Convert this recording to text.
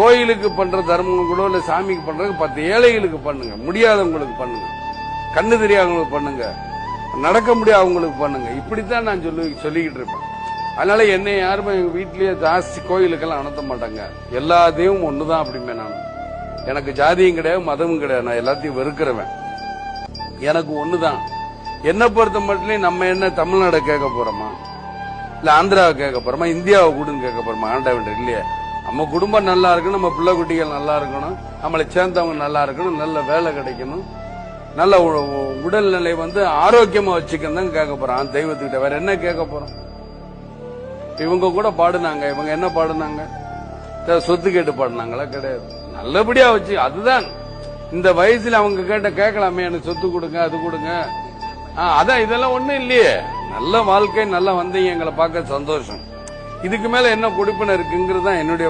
கோயிலுக்கு பண்ற தர்மம் கூட இல்ல சாமிக்கு பண்றது 10 ஏழைகளுக்கு பண்ணுங்க, முடியாதவங்களுக்கு பண்ணுங்க, கண்ணு தெரியாதவங்களுக்கு பண்ணுங்க, நடக்க முடியாதவங்களுக்கு பண்ணுங்க. இப்படித்தான் நான் சொல்லிக்கிட்டு இருப்பேன். அதனால என்னை யாருமே எங்க வீட்லயே ஜாஸ்தி கோயிலுக்கெல்லாம் அனுப்ப மாட்டாங்க. எல்லா தெய்வம் ஒண்ணுதான் அப்படிமே. நான் எனக்கு ஜாதியும் கிடையாது, மதமும் கிடையாது. நான் எல்லாத்தையும் வெறுக்கிறவன். எனக்கு ஒண்ணுதான். என்ன பொறுத்த மட்டும் நம்ம என்ன தமிழ்நாடு கேட்க போறோமா, இல்ல ஆந்திராவை கேட்க போறோமா, இந்தியாவை கூடன்னு கேட்க போறோமா? ஆண்டவன் இல்லையே. நம்ம குடும்பம் நல்லா இருக்கணும், நம்ம பிள்ளை குட்டிகள் நல்லா இருக்கணும், நம்மளை சேர்ந்தவங்க நல்லா இருக்கணும், நல்ல வேலை கிடைக்கணும், நல்ல உடல்நிலை ஆரோக்கியமா வச்சுக்கணும் கேட்க போறோம் தெய்வத்துக்கிட்ட. வேற என்ன கேட்க போறோம்? இவங்க கூட பாடுனாங்க, இவங்க என்ன பாடுனாங்க? சொத்து கேட்டு பாடுனாங்களா? கிடையாது. நல்லபடியா வச்சு, அதுதான் இந்த வயசுல அவங்க கேட்கலாமே, எனக்கு சொத்து கொடுங்க, அது கொடுங்க. அதான் இதெல்லாம் ஒண்ணும் இல்லையே. நல்ல வாழ்க்கை, நல்லா வந்தீங்க, எங்களை பார்க்க சந்தோஷம். இதுக்கு மேல என்ன கொடுப்பினை இருக்குங்கிறது தான் என்னுடைய